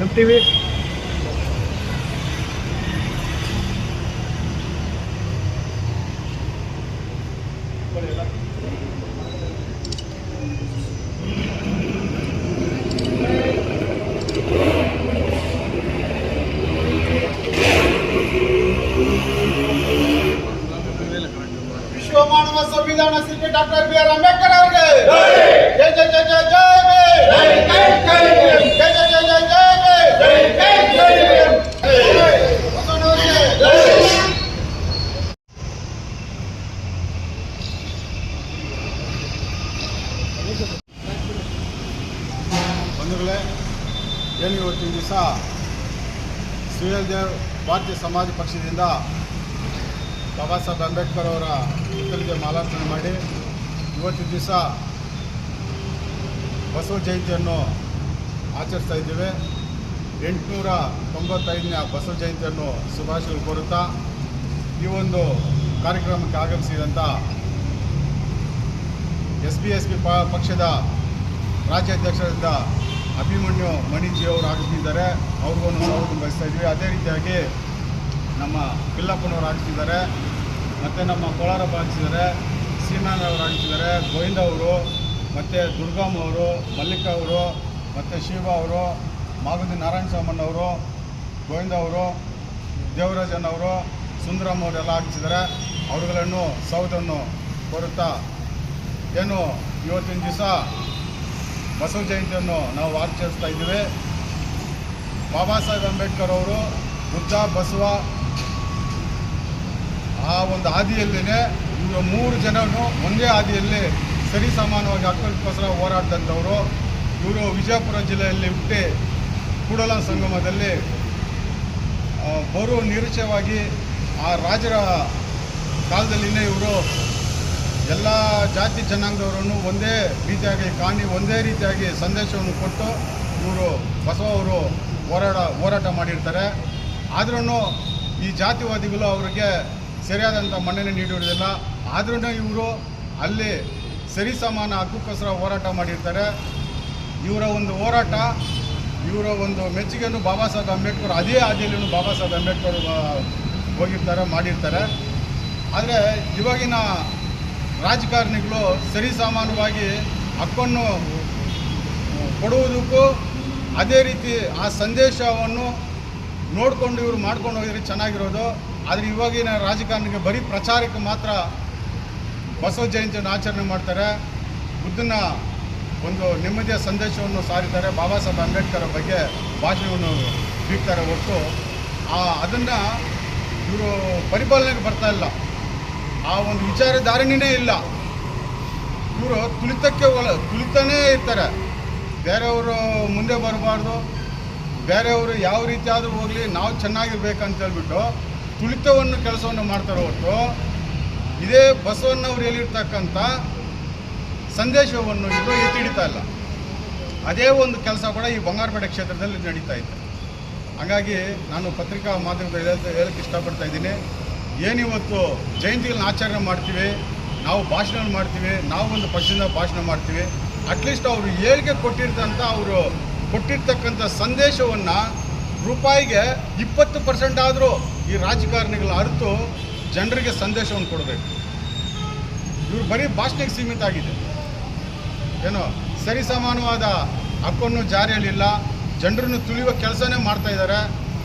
MTV विश्व मानव संविधान शिल्पी doctor B are Ambedkar ಅವರಿಗೆ ಜೈ ಜೈ ಜೈ ಜೈ ಜೈ ಜೈ ಜೈ ಜೈ ಜೈ ಜೈ ಜೈ ಬಂಧುಗಳೇ, ಏನು ಇವತ್ತಿನ ದಿವಸ ಸುಹೇಲ್ದೇವ್ ಭಾರತೀಯ ಸಮಾಜ ಪಕ್ಷದಿಂದ ಬಾಬಾ ಸಾಹೇಬ್ ಅಂಬೇಡ್ಕರ್ ಅವರ ಪುತ್ಥಳಿಗೆ ಮಾಲಾರ್ಪಣೆ ಮಾಡಿ ಇವತ್ತಿನ ದಿವಸ ಬಸವ ಜಯಂತಿಯನ್ನು ಆಚರಿಸ್ತಾ ಇದ್ದೇವೆ. 895ನೇ ಬಸವ ಜಯಂತಿಯನ್ನು ಶುಭಾಶಯಗಳು ಕೋರುತ್ತಾ ಈ ಒಂದು ಕಾರ್ಯಕ್ರಮಕ್ಕೆ ಆಗಮಿಸಿದಂಥ SBSP ಪಕ್ಷದ ರಾಜ್ಯಾಧ್ಯಕ್ಷರಾದ ಅಭಿಮನ್ಯು ಮಣಿಜಿ ಅವರು ಆಗಮಿಸಿದ್ದಾರೆ. ಅವ್ರಿಗೂ ಸ್ವಾಗತ ಬಯಸ್ತಾ ಇದ್ವಿ. ಅದೇ ರೀತಿಯಾಗಿ ನಮ್ಮ ಪಿಲ್ಲಪ್ಪನವರು ಆಗಮಿಸಿದ್ದಾರೆ, ಮತ್ತು ನಮ್ಮ ಕೋಲಾರಪ್ಪ ಆಗಮಿಸಿದ್ದಾರೆ, ಸೀಮಾನ್ ಅವರು ಆಗಮಿಸಿದ್ದಾರೆ, ಗೋವಿಂದ ಅವರು, ಮತ್ತು ದುರ್ಗಮ್ಮ ಅವರು, ಮಲ್ಲಿಕ ಅವರು, ಮತ್ತು ಶಿವ ಅವರು, ಮಾಗುಂದಿ ನಾರಾಯಣ ಸ್ವಾಮಣ್ಣವರು, ಗೋವಿಂದ ಅವರು, ದೇವರಾಜನ್ ಅವರು, ಸುಂದರಮ್ಮ ಅವರೆಲ್ಲ ಆಗಮಿಸಿದ್ದಾರೆ. ಅವರುಗಳನ್ನು ಸ್ವಾಗತವನ್ನು ಕೋರುತ್ತಾ ಏನು ಇವತ್ತಿನ ದಿವಸ ಬಸವ ಜಯಂತಿಯನ್ನು ನಾವು ಆಚರಿಸ್ತಾ ಇದ್ದೀವಿ. ಬಾಬಾ ಸಾಹೇಬ್ ಅಂಬೇಡ್ಕರ್ ಅವರು ಬುದ್ಧ ಬಸವ ಆ ಒಂದು ಹಾದಿಯಲ್ಲೇ ಇವರು 3 ಜನರು ಒಂದೇ ಹಾದಿಯಲ್ಲಿ ಸರಿ ಸಮಾನವಾಗಿ ಹಕ್ಕುಗೋಸ್ಕರ ಹೋರಾಡಿದಂಥವರು. ಇವರು ವಿಜಯಪುರ ಜಿಲ್ಲೆಯಲ್ಲಿ ಹುಟ್ಟಿ ಕೂಡಲ ಸಂಗಮದಲ್ಲಿ ಬರು ನಿರೀಕ್ಷವಾಗಿ ಆ ರಾಜರ ಕಾಲದಲ್ಲಿನೇ ಇವರು ಎಲ್ಲ ಜಾತಿ ಜನಾಂಗದವರನ್ನು ಒಂದೇ ರೀತಿಯಾಗಿ ಒಂದೇ ರೀತಿಯಾಗಿ ಸಂದೇಶವನ್ನು ಕೊಟ್ಟು ಇವರು ಬಸವ ಅವರು ಹೋರಾಟ ಮಾಡಿರ್ತಾರೆ. ಆದ್ರೂ ಈ ಜಾತಿವಾದಿಗಳು ಅವರಿಗೆ ಸರಿಯಾದಂಥ ಮನ್ನಣೆ ನೀಡಿರುವುದಿಲ್ಲ. ಆದ್ರೂ ಇವರು ಅಲ್ಲಿ ಸರಿಸಮಾನ ಹಕ್ಕುಗೋಸ್ಕರ ಹೋರಾಟ ಮಾಡಿರ್ತಾರೆ. ಇವರ ಒಂದು ಹೋರಾಟ, ಇವರ ಒಂದು ಮೆಚ್ಚುಗೆಯನ್ನು ಬಾಬಾ ಸಾಹೇಬ್ ಅಂಬೇಡ್ಕರ್ ಅದೇ ಹಾದಿಯಲ್ಲಿ ಬಾಬಾ ಸಾಹೇಬ್ ಅಂಬೇಡ್ಕರ್ ಹೋಗಿರ್ತಾರೆ, ಮಾಡಿರ್ತಾರೆ. ಆದರೆ ಇವಾಗಿನ ರಾಜಕಾರಣಿಗಳು ಸರಿಸಮಾನವಾಗಿ ಹಕ್ಕನ್ನು ಕೊಡುವುದಕ್ಕೂ ಅದೇ ರೀತಿ ಆ ಸಂದೇಶವನ್ನು ನೋಡಿಕೊಂಡು ಇವರು ಮಾಡ್ಕೊಂಡು ಹೋಗಿದ್ರೆ ಚೆನ್ನಾಗಿರೋದು. ಆದರೆ ಇವಾಗಿನ ರಾಜಕಾರಣಿಗೆ ಬರೀ ಪ್ರಚಾರಕ್ಕೆ ಮಾತ್ರ ಬಸವ ಜಯಂತಿಯನ್ನು ಆಚರಣೆ ಮಾಡ್ತಾರೆ, ಬುದ್ಧನ ಒಂದು ನೆಮ್ಮದಿಯ ಸಂದೇಶವನ್ನು ಸಾರಿದ್ದಾರೆ, ಬಾಬಾ ಸಾಹೇಬ್ ಅಂಬೇಡ್ಕರ್ ಬಗ್ಗೆ ಭಾಷಣವನ್ನು ಬೀಗ್ತಾರೆ. ಹೊರತು ಅದನ್ನು ಇವರು ಪರಿಪಾಲನೆಗೆ ಬರ್ತಾ ಇಲ್ಲ. ಆ ಒಂದು ವಿಚಾರಧಾರಣೆಯೇ ಇಲ್ಲ. ಇವರು ತುಳಿತಾನೇ ಇರ್ತಾರೆ. ಬೇರೆಯವರು ಮುಂದೆ ಬರಬಾರ್ದು, ಬೇರೆಯವರು ಯಾವ ರೀತಿ ಆದರೂ ಹೋಗಲಿ, ನಾವು ಚೆನ್ನಾಗಿರ್ಬೇಕಂತ ಹೇಳ್ಬಿಟ್ಟು ತುಳಿತವನ್ನು ಕೆಲಸವನ್ನು ಮಾಡ್ತಾರೆ. ಹೊರತು ಇದೇ ಬಸವಣ್ಣವ್ರು ಹೇಳಿರ್ತಕ್ಕಂಥ ಸಂದೇಶವನ್ನು ಇವರು ಎತ್ತಿ ಹಿಡಿತಾ ಇಲ್ಲ. ಅದೇ ಒಂದು ಕೆಲಸ ಕೂಡ ಈ ಬಂಗಾರಪೇಟೆ ಕ್ಷೇತ್ರದಲ್ಲಿ ನಡೀತಾ ಇದೆ. ಹಾಗಾಗಿ ನಾನು ಪತ್ರಿಕಾ ಮಾಧ್ಯಮದಲ್ಲಿ ಹೇಳಕ್ಕೆ ಇಷ್ಟಪಡ್ತಾ ಇದ್ದೀನಿ. ಏನಿವತ್ತು ಜಯಂತಿಗಳನ್ನ ಆಚರಣೆ ಮಾಡ್ತೀವಿ, ನಾವು ಭಾಷಣ ಮಾಡ್ತೀವಿ, ನಾವು ಒಂದು ಪಕ್ಷದಿಂದ ಭಾಷಣ ಮಾಡ್ತೀವಿ. ಅಟ್ಲೀಸ್ಟ್ ಅವರು ಹೇಳಿಕೆ ಅವರು ಕೊಟ್ಟಿರ್ತಕ್ಕಂಥ ಸಂದೇಶವನ್ನು ರೂಪಾಯಿಗೆ 20% ಆದರೂ ಈ ರಾಜಕಾರಣಿಗಳು ಅರಿತು ಜನರಿಗೆ ಸಂದೇಶವನ್ನು ಕೊಡಬೇಕು. ಇವರು ಬರೀ ಭಾಷಣಕ್ಕೆ ಸೀಮಿತ ಆಗಿದೆ. ಏನೋ ಸರಿಸಮಾನವಾದ ಹಕ್ಕನ್ನು ಜಾರಿಯಲ್ಲಿಲ್ಲ, ಜನರನ್ನು ತುಳಿಯುವ ಕೆಲಸನೇ ಮಾಡ್ತಾ ಇದ್ದಾರೆ.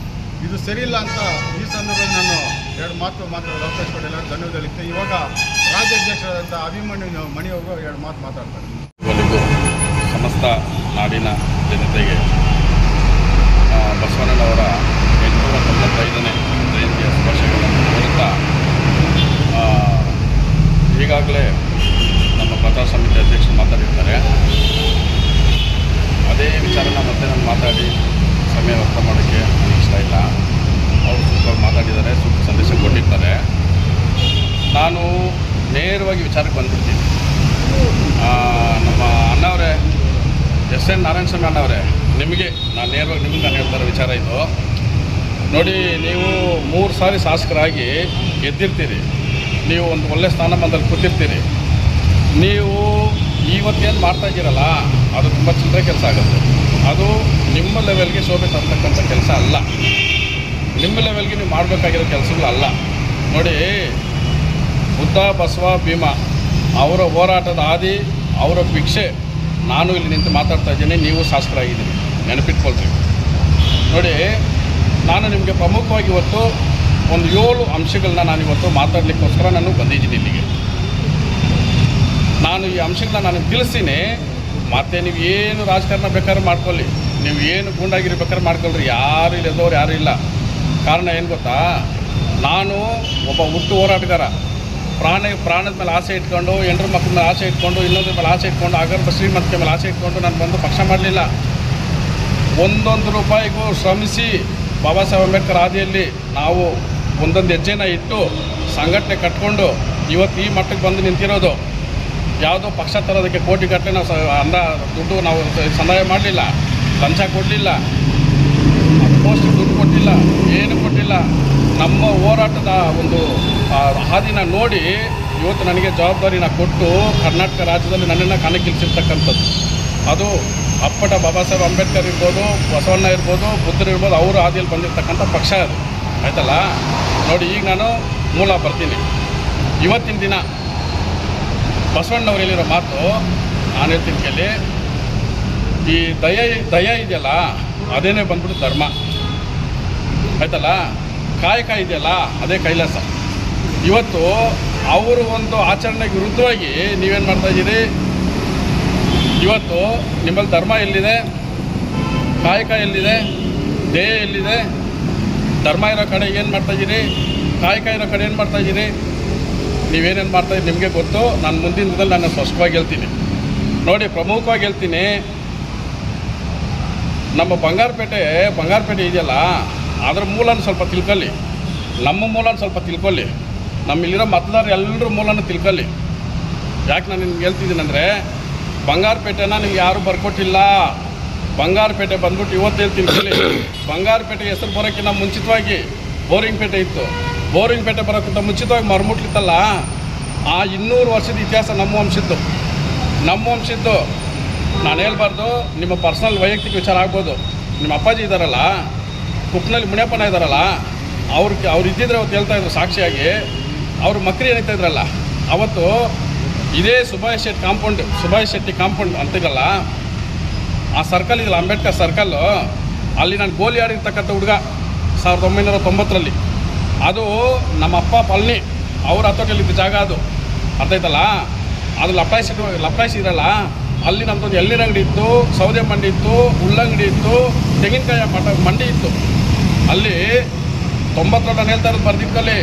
ಇದು ಸರಿಯಿಲ್ಲ ಅಂತ ಈ ಸಂದರ್ಭದಲ್ಲಿ ನಾನು 2 ಮಾತು ಮಾತಾಡೋದು ಅವಕಾಶ ಕೊಟ್ಟಿಲ್ಲ, ಧನ್ಯವಾದಗಳಿತ್ತು. ಇವಾಗ ರಾಜ್ಯಾಧ್ಯಕ್ಷರಾದಂಥ ಅಭಿಮನ್ಯು ಮಣಿಯವರು 2 ಮಾತು ಮಾತಾಡ್ತಾರೆ. ಸಮಸ್ತ ನಾಡಿನ ಜನತೆಗೆ ಬಸವಣ್ಣನವರ 895ನೇ ಜಯಂತಿಯ ಶುಭಾಶಯಗಳನ್ನು ಕೋರುತ್ತಾ, ಈಗಾಗಲೇ ನಮ್ಮ ಪ್ರಚಾರ ಸಮಿತಿ ಅಧ್ಯಕ್ಷರು ಮಾತಾಡಿರ್ತಾರೆ. ಅದೇ ವಿಚಾರನ ಮತ್ತೆ ನಾನು ಮಾತಾಡಿ ಸಮಯ ವ್ಯರ್ಥ ಮಾಡೋಕ್ಕೆ ನನಗೆ ಇಷ್ಟ ಇಲ್ಲ. ಅವರು ಸೂಕ್ತವಾಗಿ ಮಾತಾಡಿದ್ದಾರೆ, ಸೂಕ್ತ ಸಂದೇಶ ಕೊಟ್ಟಿರ್ತಾರೆ. ನಾನು ನೇರವಾಗಿ ವಿಚಾರಕ್ಕೆ ಬಂದ್ಬಿಡ್ತೀನಿ. ನಮ್ಮ ಅಣ್ಣವರೇ, SN ನಾರಾಯಣ ಸ್ವಾಮಿ ಅಣ್ಣವರೇ, ನಿಮಗೆ ನಾನು ನೇರವಾಗಿ ನಾನು ಹೇಳ್ತಾರೆ ವಿಚಾರ ಇದು. ನೋಡಿ, ನೀವು 3 ಸಾರಿ ಶಾಸಕರಾಗಿ ಗೆದ್ದಿರ್ತೀರಿ, ನೀವು ಒಂದು ಒಳ್ಳೆಯ ಸ್ಥಾನಮಾನದಲ್ಲಿ ಕೂತಿರ್ತೀರಿ. ನೀವು ಇವತ್ತೇನು ಮಾಡ್ತಾ ಇದ್ದೀರಲ್ಲ ಅದು ತುಂಬ ಚಿಲ್ಲರೆ ಕೆಲಸ ಆಗುತ್ತೆ. ಅದು ನಿಮ್ಮ ಲೆವೆಲ್ಗೆ ಶೋಭೆ ತರ್ತಕ್ಕಂಥ ಕೆಲಸ ಅಲ್ಲ. ನಿಮ್ಮ ಲೆವೆಲ್ಗೆ ನೀವು ಮಾಡಬೇಕಾಗಿರೋ ಕೆಲಸಗಳಲ್ಲ. ನೋಡಿ, ಬುದ್ಧ, ಬಸವ, ಭೀಮ ಅವರ ಹೋರಾಟದ ಹಾದಿ, ಅವರ ಭಿಕ್ಷೆ. ನಾನು ಇಲ್ಲಿ ನಿಂತು ಮಾತಾಡ್ತಾ ಇದ್ದೀನಿ, ನೀವು ಶಾಸಕರಾಗಿದ್ದೀನಿ, ನೆನಪಿಟ್ಕೊಳ್ರಿ. ನೋಡಿ, ನಾನು ನಿಮಗೆ ಪ್ರಮುಖವಾಗಿ ಇವತ್ತು ಒಂದು 7 ಅಂಶಗಳನ್ನ ನಾನಿವತ್ತು ಮಾತಾಡಲಿಕ್ಕೋಸ್ಕರ ನಾನು ಬಂದಿದ್ದೀನಿ ಇಲ್ಲಿಗೆ. ನಾನು ಈ ಅಂಶಗಳನ್ನ ನಾನು ತಿಳಿಸ್ತೀನಿ. ಮತ್ತು ನೀವು ಏನು ರಾಜಕಾರಣ ಬೇಕಾದ್ರೆ ಮಾಡ್ಕೊಳ್ಳಿ, ನೀವು ಏನು ಗೂಂಡಾಗಿರಿ ಬೇಕಾದ್ರೆ ಮಾಡ್ಕೊಳ್ರಿ, ಯಾರು ಇಲ್ಲದವ್ರು ಯಾರೂ ಇಲ್ಲ. ಕಾರಣ ಏನು ಗೊತ್ತಾ, ನಾನು ಒಬ್ಬ ಹುಟ್ಟು ಹೋರಾಟಗಾರ. ಪ್ರಾಣದ ಮೇಲೆ ಆಸೆ ಇಟ್ಕೊಂಡು, ಹೆಂಡ್ರ ಮಕ್ಕಳ ಮೇಲೆ ಆಸೆ ಇಟ್ಕೊಂಡು, ಇನ್ನೊಂದ್ರ ಮೇಲೆ ಆಸೆ ಇಟ್ಕೊಂಡು, ಅಗರ್ಭ ಶ್ರೀಮಂತಿಕೆ ಮೇಲೆ ಆಸೆ ಇಟ್ಕೊಂಡು ನಾನು ಬಂದು ಪಕ್ಷ ಮಾಡಲಿಲ್ಲ. ಒಂದೊಂದು ರೂಪಾಯಿಗೂ ಶ್ರಮಿಸಿ ಬಾಬಾ ಸಾಹೇಬ್ ಅಂಬೇಡ್ಕರ್ ಹಾದಿಯಲ್ಲಿ ನಾವು ಒಂದೊಂದು ಹೆಜ್ಜೆನ ಇಟ್ಟು ಸಂಘಟನೆ ಕಟ್ಕೊಂಡು ಇವತ್ತು ಈ ಮಟ್ಟಕ್ಕೆ ಬಂದು ನಿಂತಿರೋದು. ಯಾವುದೋ ಪಕ್ಷ ತರೋದಕ್ಕೆ ಕೋಟಿಗಟ್ಟಲೆ ನಾವು ದುಡ್ಡು ನಾವು ಸಂದಾಯ ಮಾಡಲಿಲ್ಲ, ಲಂಚ ಕೊಡಲಿಲ್ಲ, ಪೋಸ್ಟ್ ದುಡ್ಡು ಕೊಟ್ಟಿಲ್ಲ, ಏನು ಕೊಟ್ಟಿಲ್ಲ. ನಮ್ಮ ಹೋರಾಟದ ಒಂದು ಹಾದಿನ ನೋಡಿ ಇವತ್ತು ನನಗೆ ಜವಾಬ್ದಾರಿನ ಕೊಟ್ಟು ಕರ್ನಾಟಕ ರಾಜ್ಯದಲ್ಲಿ ನನ್ನನ್ನು ಕಣಕ್ಕಿಳಿಸಿರ್ತಕ್ಕಂಥದ್ದು. ಅದು ಅಪ್ಪಟ ಬಾಬಾ ಸಾಹೇಬ್ ಅಂಬೇಡ್ಕರ್ ಇರ್ಬೋದು, ಬಸವಣ್ಣ ಇರ್ಬೋದು, ಬುದ್ಧರು ಇರ್ಬೋದು, ಅವರು ಹಾದಿಯಲ್ಲಿ ಬಂದಿರತಕ್ಕಂಥ ಪಕ್ಷ ಅದು. ಆಯ್ತಲ್ಲ. ನೋಡಿ, ಈಗ ನಾನು ಮೂಲ ಬರ್ತೀನಿ. ಇವತ್ತಿನ ದಿನ ಬಸವಣ್ಣವ್ರು ಹೇಳಿರೋ ಮಾತು ನಾನು ಹೇಳ್ತೀನಿ ಕೇಳಿ. ಈ ದಯ ಇದೆಯಲ್ಲ, ಅದೇನೇ ಬಂದ್ಬಿಟ್ಟು ಧರ್ಮ. ಆಯ್ತಲ್ಲ. ಕಾಯಕ ಇದೆಯಲ್ಲ, ಅದೇ ಕೈಲಾಸ. ಇವತ್ತು ಅವರು ಒಂದು ಆಚರಣೆಗೆ ವಿರುದ್ಧವಾಗಿ ನೀವೇನು ಮಾಡ್ತಾಯಿದ್ದೀರಿ? ಇವತ್ತು ನಿಮ್ಮಲ್ಲಿ ಧರ್ಮ ಎಲ್ಲಿದೆ? ಕಾಯಕ ಎಲ್ಲಿದೆ? ದೇಹ ಎಲ್ಲಿದೆ? ಧರ್ಮ ಇರೋ ಕಡೆ ಏನು ಮಾಡ್ತಾಯಿದ್ದೀರಿ? ಕಾಯಕ ಇರೋ ಕಡೆ ಏನು ಮಾಡ್ತಾಯಿದ್ದೀರಿ? ನೀವೇನೇನು ಮಾಡ್ತಾಯಿದ್ದೀರಿ ನಿಮಗೆ ಗೊತ್ತು. ನಾನು ಮುಂದಿನ ದಿನದಲ್ಲಿ ನಾನು ಸ್ಪಷ್ಟವಾಗಿ ಹೇಳ್ತೀನಿ. ನೋಡಿ, ಪ್ರಮುಖವಾಗಿ ಹೇಳ್ತೀನಿ. ನಮ್ಮ ಬಂಗಾರಪೇಟೆ ಇದೆಯಲ್ಲ, ಅದರ ಮೂಲನ ಸ್ವಲ್ಪ ತಿಳ್ಕೊಳ್ಳಿ. ನಮ್ಮ ಮೂಲನ ಸ್ವಲ್ಪ ತಿಳ್ಕೊಳ್ಳಿ. ನಮ್ಮಲ್ಲಿರೋ ಮತದಾರರು ಎಲ್ಲರ ಮೂಲನೂ ತಿಳ್ಕೊಳ್ಳಿ. ಯಾಕೆ ನಾನು ನಿಮ್ಗೆ ಹೇಳ್ತಿದ್ದೀನಿ ಅಂದರೆ, ಬಂಗಾರಪೇಟೆನ ನಿಮ್ಗೆ ಯಾರೂ ಬರ್ಕೊಟ್ಟಿಲ್ಲ. ಬಂಗಾರಪೇಟೆ ಬಂದ್ಬಿಟ್ಟು ಇವತ್ತು ಹೇಳ್ತೀನಿ ಕೇಳಿ. ಬಂಗಾರಪೇಟೆ ಹೆಸರು ಬರೋಕ್ಕಿಂತ ಮುಂಚಿತವಾಗಿ ಬೋರಿಂಗ್ ಪೇಟೆ ಇತ್ತು. ಬೋರಿಂಗ್ ಪೇಟೆ ಬರೋಕ್ಕಿಂತ ಮುಂಚಿತವಾಗಿ ಮರಮುಟ್ಲಿತ್ತಲ್ಲ, ಆ 200 ವರ್ಷದ ಇತಿಹಾಸ ನಮ್ಮ ವಂಶದ್ದು. ನಾನು ಹೇಳ್ಬಾರ್ದು, ನಿಮ್ಮ ಪರ್ಸನಲ್ ವೈಯಕ್ತಿಕ ವಿಚಾರ ಆಗ್ಬೋದು. ನಿಮ್ಮ ಅಪ್ಪಾಜಿ ಇದ್ದಾರಲ್ಲ, ಕುಪ್ಪನಲ್ಲಿ ಮುನಿಯಪ್ಪನ ಇದ್ದಾರಲ್ಲ, ಅವ್ರು ಇದ್ದಿದ್ರೆ ಅವತ್ತು ಹೇಳ್ತಾಯಿದ್ರು ಸಾಕ್ಷಿಯಾಗಿ. ಅವ್ರ ಮಕ್ಕಳು ಏನಿರ್ತಾ ಇದ್ರಲ್ಲ ಅವತ್ತು, ಇದೇ ಸುಭಾಷ್ ಶೆಟ್ಟಿ ಕಾಂಪೌಂಡ್ ಅಂತಿರಲ್ಲ, ಆ ಸರ್ಕಲ್ ಇದೆಯಲ್ಲ, ಅಂಬೇಡ್ಕರ್ ಸರ್ಕಲ್ಲು, ಅಲ್ಲಿ ನಾನು ಗೋಲಿ ಆಡಿರ್ತಕ್ಕಂಥ ಹುಡುಗ 1990ರಲ್ಲಿ. ಅದು ನಮ್ಮ ಅಪ್ಪ ಪಲ್ನಿ ಅವ್ರ ಹತ್ತೋಟಲ್ಲಿದ್ದ ಜಾಗ ಅದು. ಅರ್ಥ ಆಯ್ತಲ್ಲ. ಅದು ಲಪ್ಟಾಯಿಸಿ ಇರಲ್ಲ, ಅಲ್ಲಿ ನಮ್ಮದೊಂದು ಎಳ್ನೀರು ಅಂಗಡಿ ಇತ್ತು, ಸೌದೆ ಮಂಡಿ ಇತ್ತು, ಉಳ್ಳಂಗಡಿ ಇತ್ತು, ತೆಂಗಿನಕಾಯಿ ಮಂಡಿ ಇತ್ತು. ಅಲ್ಲಿ 90ರಲ್ಲಿ ನಾನು ಹೇಳ್ತಾ ಇರೋದು ಬರ್ದಿಕ್ಕಲ್ಲಿ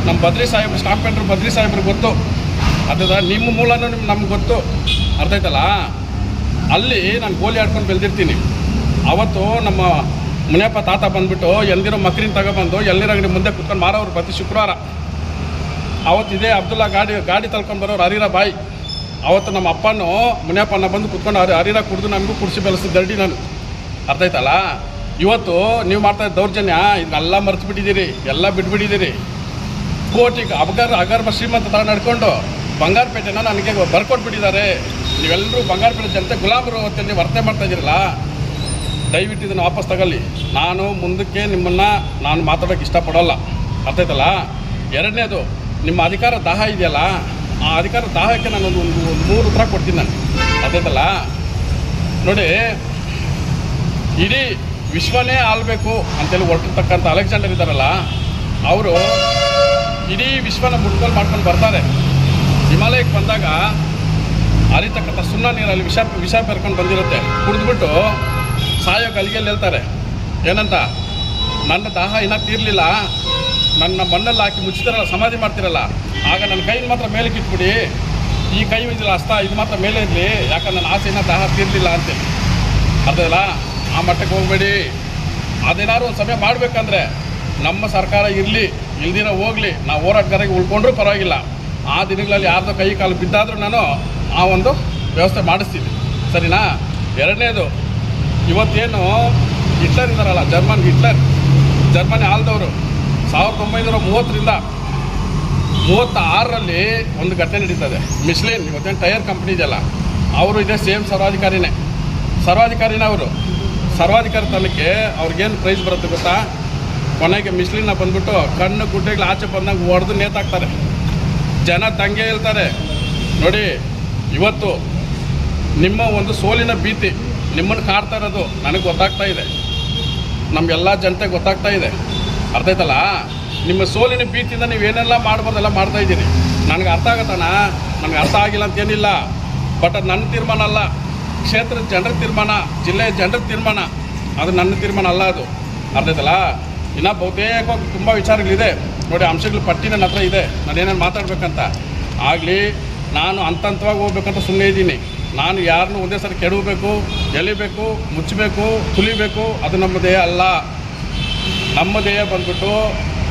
ನಮ್ಮ ಬದ್ರಿ ಸಾಹೇಬ್ರು, ಸ್ಟಾಂಪ್ ಪೇಂಟ್ರು ಬದ್ರಿ ಸಾಹೇಬ್ರಿಗೆ ಗೊತ್ತು. ಅದ ನಿಮ್ಮ ಮೂಲನೂ ನಮ್ಗೆ ಗೊತ್ತು. ಅರ್ಥ ಆಯ್ತಲ್ಲ. ಅಲ್ಲಿ ನಾನು ಗೋಲಿ ಆಡ್ಕೊಂಡು ಬೆಳೆದಿರ್ತೀನಿ. ಅವತ್ತು ನಮ್ಮ ಮುನಿಯಪ್ಪ ತಾತ ಬಂದುಬಿಟ್ಟು ಎಲ್ದಿರೋ ಮಕ್ಕಳಿನ ತಗೊಬಂದು ಎಳ್ನೀರು ಅಂಗಡಿ ಮುಂದೆ ಕುತ್ಕೊಂಡು ಮಾರೋರು ಪ್ರತಿ ಶುಕ್ರವಾರ. ಅವತ್ತಿದೆ ಅಬ್ದುಲ್ಲಾ ಗಾಡಿ ತಳ್ಕೊಂಡು ಬರೋರು ಹರಿರ ಬಾಯಿ. ಅವತ್ತು ನಮ್ಮ ಅಪ್ಪನೂ ಮುನಿಯಪ್ಪನ ಬಂದು ಕುತ್ಕೊಂಡು ಹರಿರ ಕುಡಿದು ನಮಗೂ ಕುಡಿಸಿ ಬೆಳೆಸಿದ ದರ್ಡಿ ನಾನು. ಅರ್ಥ ಆಯ್ತಲ್ಲ. ಇವತ್ತು ನೀವು ಮಾಡ್ತಾಯಿದ್ದ ದೌರ್ಜನ್ಯ ಇದನ್ನೆಲ್ಲ ಮರೆತು ಬಿಟ್ಟಿದ್ದೀರಿ, ಎಲ್ಲ ಬಿಟ್ಬಿಟ್ಟಿದ್ದೀರಿ. ಕೋಟಿಗೆ ಅಗರ್ಭ ಶ್ರೀಮಂತ ಥರ ನಡ್ಕೊಂಡು ಬಂಗಾರಪೇಟೆನ ನನಗೆ ಬರ್ಕೊಟ್ಬಿಟ್ಟಿದ್ದಾರೆ. ನೀವೆಲ್ಲರೂ ಬಂಗಾರಪೇಟೆ ಜನತೆ ಗುಲಾಮರು ಹೊತ್ತಲ್ಲಿ ನೀವು ವರ್ತನೆ ಮಾಡ್ತಾಯಿದ್ದೀರಲ್ಲ, ದಯವಿಟ್ಟು ಇದನ್ನು ವಾಪಸ್ ತಗೊಳ್ಳಿ. ನಾನು ಮುಂದಕ್ಕೆ ನಾನು ಮಾತಾಡೋಕ್ಕೆ ಇಷ್ಟಪಡೋಲ್ಲ. ಅರ್ಥ ಆಯ್ತಲ್ಲ. ಎರಡನೇದು, ನಿಮ್ಮ ಅಧಿಕಾರ ದಾಹ ಇದೆಯಲ್ಲ, ಆ ಅಧಿಕಾರ ದಾಹಕ್ಕೆ ನಾನು ಒಂದು 3 ಉತ್ತರ ಕೊಡ್ತೀನಿ ನಾನು. ಅರ್ಥ ಆಯ್ತಲ್ಲ. ನೋಡಿ, ಇಡೀ ವಿಶ್ವನೇ ಆಳಬೇಕು ಅಂತೇಳಿ ಹೊರಟಿರ್ತಕ್ಕಂಥ ಅಲೆಕ್ಸಾಂಡರ್ ಇದ್ದಾರಲ್ಲ, ಅವರು ಇಡೀ ವಿಶ್ವನ ಮುಟ್ಗೋಲು ಮಾಡ್ಕೊಂಡು ಬರ್ತಾರೆ. ಹಿಮಾಲಯಕ್ಕೆ ಬಂದಾಗ ಹರಿತಕ್ಕಂಥ ಸುಣ್ಣ ನೀರಲ್ಲಿ ವಿಷ ಬೆರ್ಕೊಂಡು ಬಂದಿರುತ್ತೆ. ಕುಡಿದ್ಬಿಟ್ಟು ಸಾಯೋ ಗಲಿಗೆಯಲ್ಲಿ ಹೇಳ್ತಾರೆ ಏನಂತ, ನನ್ನ ದಾಹ ಇನ್ನೂ ತೀರಲಿಲ್ಲ, ನನ್ನ ಮಣ್ಣಲ್ಲಿ ಹಾಕಿ ಮುಚ್ಚಿದಾರಲ್ಲ, ಸಮಾಧಿ ಮಾಡ್ತಿರಲ್ಲ, ಆಗ ನನ್ನ ಕೈನ ಮಾತ್ರ ಮೇಲಕ್ಕೆ ಇಟ್ಬಿಡಿ, ಈ ಕೈ ಇದಿಲ್ಲ ಹಸ್ತ ಇದು ಮಾತ್ರ ಮೇಲೆ ಇರಲಿ, ಯಾಕಂದ್ರೆ ನನ್ನ ಆಸೆ ಇನ್ನೂ ದಾಹ ತೀರಲಿಲ್ಲ ಅಂತೇಳಿ. ಅರ್ಧಲ್ಲ. ಆ ಮಟ್ಟಕ್ಕೆ ಹೋಗಬೇಡಿ. ಅದೇನಾದ್ರು ಒಂದು ಸಮಯ ಮಾಡಬೇಕಂದ್ರೆ ನಮ್ಮ ಸರ್ಕಾರ ಇರಲಿ ಇಲ್ದಿರೋ ಹೋಗಲಿ, ನಾವು ಹೋರಾಟಗಾರರಿಗೆ ಉಳ್ಕೊಂಡ್ರೂ ಪರವಾಗಿಲ್ಲ. ಆ ದಿನಗಳಲ್ಲಿ ಯಾರ್ದೋ ಕೈ ಕಾಲು ಬಿದ್ದಾದರೂ ನಾನು ಆ ಒಂದು ವ್ಯವಸ್ಥೆ ಮಾಡಿಸ್ತೀನಿ. ಸರಿನಾ. ಎರಡನೇದು, ಇವತ್ತೇನು ಹಿಟ್ಲರ್ ಇದ್ದಾರಲ್ಲ, ಜರ್ಮನಿ ಆಳ್ದವರು 1930ರಿಂದ 36ರಲ್ಲಿ ಒಂದು ಘಟನೆ ನಡೀತದೆ. ಮಿಶ್ಲಿನ್ ಇವತ್ತೇನು ಟೈರ್ ಕಂಪ್ನಿ ಇದೆಯಲ್ಲ, ಅವರು ಇದೇ ಸೇಮ್ ಸರ್ವಾಧಿಕಾರಿನೇ ಅವರು. ಸರ್ವಾಧಿಕಾರಿತನಕ್ಕೆ ಅವ್ರಿಗೇನು ಪ್ರೈಸ್ ಬರುತ್ತೆ ಗೊತ್ತಾ? ಕೊನೆಗೆ ಮಿಸ್ಲಿನ ಬಂದ್ಬಿಟ್ಟು ಕಣ್ಣು ಗುಡ್ಡೆಗಳು ಆಚೆ ಬಂದಾಗ ಹೊಡೆದು ನೇತಾಕ್ತಾರೆ. ಜನ ತಂಗೆ ಹೇಳ್ತಾರೆ ನೋಡಿ, ಇವತ್ತು ನಿಮ್ಮ ಒಂದು ಸೋಲಿನ ಭೀತಿ ನಿಮ್ಮನ್ನು ಕಾಡ್ತಾ ಇರೋದು ನನಗೆ ಗೊತ್ತಾಗ್ತಾ ಇದೆ, ನಮಗೆಲ್ಲ ಜನತೆಗೆ ಗೊತ್ತಾಗ್ತಾ ಇದೆ. ಅರ್ಥ ಆಯ್ತಲ್ಲ? ನಿಮ್ಮ ಸೋಲಿನ ಭೀತಿಯಿಂದ ನೀವೇನೆಲ್ಲ ಮಾಡ್ಬೋದೆಲ್ಲ ಮಾಡ್ತಾ ಇದ್ದೀರಿ. ನನಗೆ ಅರ್ಥ ಆಗತ್ತಣ್ಣ, ನನಗೆ ಅರ್ಥ ಆಗಿಲ್ಲ ಅಂತೇನಿಲ್ಲ. ಬಟ್ ಅದು ನನ್ನ ತೀರ್ಮಾನ ಅಲ್ಲ, ಕ್ಷೇತ್ರದ ಜನರ ತೀರ್ಮಾನ, ಜಿಲ್ಲೆಯ ಜನರ ತೀರ್ಮಾನ. ಅದು ನನ್ನ ತೀರ್ಮಾನ ಅಲ್ಲ ಅದು. ಅರ್ಥ ಆಯ್ತಲ್ಲ? ಇನ್ನೂ ಬಹುತೇಕವಾಗಿ ತುಂಬ ವಿಚಾರಗಳಿದೆ ನೋಡಿ, ಅಂಶಗಳ ಪಟ್ಟಿ ನನ್ನ ಹತ್ರ ಇದೆ, ನಾನೇನೇನು ಮಾತಾಡ್ಬೇಕಂತ. ಆಗಲಿ ನಾನು ಹಂತವಾಗಿ ಹೋಗ್ಬೇಕಂತ ಸುಮ್ಮನೆ ಇದ್ದೀನಿ. ನಾನು ಯಾರನ್ನೂ ಒಂದೇ ಸರಿ ಕೆಡವಬೇಕು, ಎಳಿಬೇಕು, ಮುಚ್ಚಬೇಕು, ತುಲಿಬೇಕು ಅದು ನಮ್ಮ ಧ್ಯೇಯ ಅಲ್ಲ. ನಮ್ಮ ಧ್ಯೇಯ ಬಂದ್ಬಿಟ್ಟು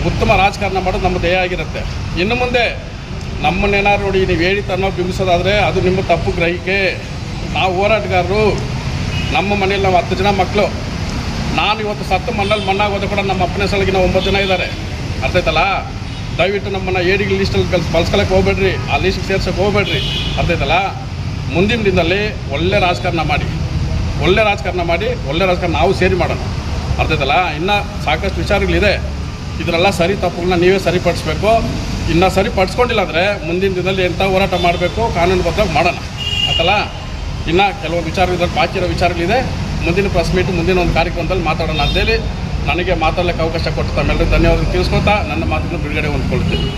ಉತ್ತಮ ರಾಜಕಾರಣ ಮಾಡೋದು ನಮ್ಮ ಧ್ಯೇಯ ಆಗಿರುತ್ತೆ. ಇನ್ನು ಮುಂದೆ ನಮ್ಮನ್ನೇನಾದ್ರು ನೋಡಿ ನೀವು ಹೇಳಿ ತನ್ನೋ ಬಿಂಬಿಸೋದಾದರೆ ಅದು ನಿಮ್ಮ ತಪ್ಪು ಗ್ರಹಿಕೆ. ನಾವು ಹೋರಾಟಗಾರರು, ನಮ್ಮ ಮನೇಲಿ ನಾವು 10 ಜನ ಮಕ್ಕಳು. ನಾನು ಇವತ್ತು ಸತ್ತು ಮಣ್ಣಲ್ಲಿ ಮಣ್ಣಾಗೋದು ಕೂಡ ನಮ್ಮ ಅಪ್ಪನ ಸಲಗಿನ 9 ಜನ ಇದ್ದಾರೆ. ಅರ್ಥ ಆಯ್ತಲ್ಲ? ದಯವಿಟ್ಟು ನಮ್ಮನ್ನು ಏಡಿಗೆ ಲೀಸ್ಟಲ್ಲಿ ಬಳಸ್ಕೊಳಕ್ಕೆ ಹೋಗ್ಬೇಡ್ರಿ, ಆ ಲೀಸ್ಟಿಗೆ ಸೇರ್ಸೋಕ್ಕೆ ಹೋಗ್ಬೇಡ್ರಿ. ಅರ್ಥ ಆಯ್ತಲ್ಲ? ಮುಂದಿನ ದಿನದಲ್ಲಿ ಒಳ್ಳೆ ರಾಜಕಾರಣ ಮಾಡಿ, ಒಳ್ಳೆ ರಾಜಕಾರಣ ನಾವು ಸೇರಿ ಮಾಡೋಣ. ಅರ್ಥ ಆಯ್ತಲ್ಲ? ಇನ್ನೂ ಸಾಕಷ್ಟು ವಿಚಾರಗಳಿದೆ, ಇದರೆಲ್ಲ ಸರಿ ತಪ್ಪುಗಳನ್ನ ನೀವೇ ಸರಿಪಡಿಸ್ಬೇಕು. ಇನ್ನು ಸರಿಪಡಿಸ್ಕೊಂಡಿಲ್ಲ ಅಂದರೆ ಮುಂದಿನ ದಿನದಲ್ಲಿ ಎಂಥ ಹೋರಾಟ ಮಾಡಬೇಕು ಕಾನೂನುಬದ್ಧವಾಗಿ ಮಾಡೋಣ. ಆಯ್ತಲ್ಲ? ಇನ್ನು ಕೆಲವೊಂದು ವಿಚಾರಗಳು ಬಾಕಿ ಇರೋ ವಿಚಾರಗಳಿದೆ. ಮುಂದಿನ ಪ್ರೆಸ್ ಮೀಟ್, ಮುಂದಿನ ಒಂದು ಕಾರ್ಯಕ್ರಮದಲ್ಲಿ ಮಾತಾಡೋಣ ಅಂತೇಳಿ ನನಗೆ ಮಾತಾಡಲಿಕ್ಕೆ ಅವಕಾಶ ಕೊಟ್ಟು ತಮ್ಮೆಲ್ಲರಿಗೂ ಧನ್ಯವಾದ ತಿಳಿಸ್ಕೊತಾ ನನ್ನ ಮಾತನ್ನು ಬಿಡುಗಡೆ ಹೊಂದ್ಕೊಳ್ತೀನಿ.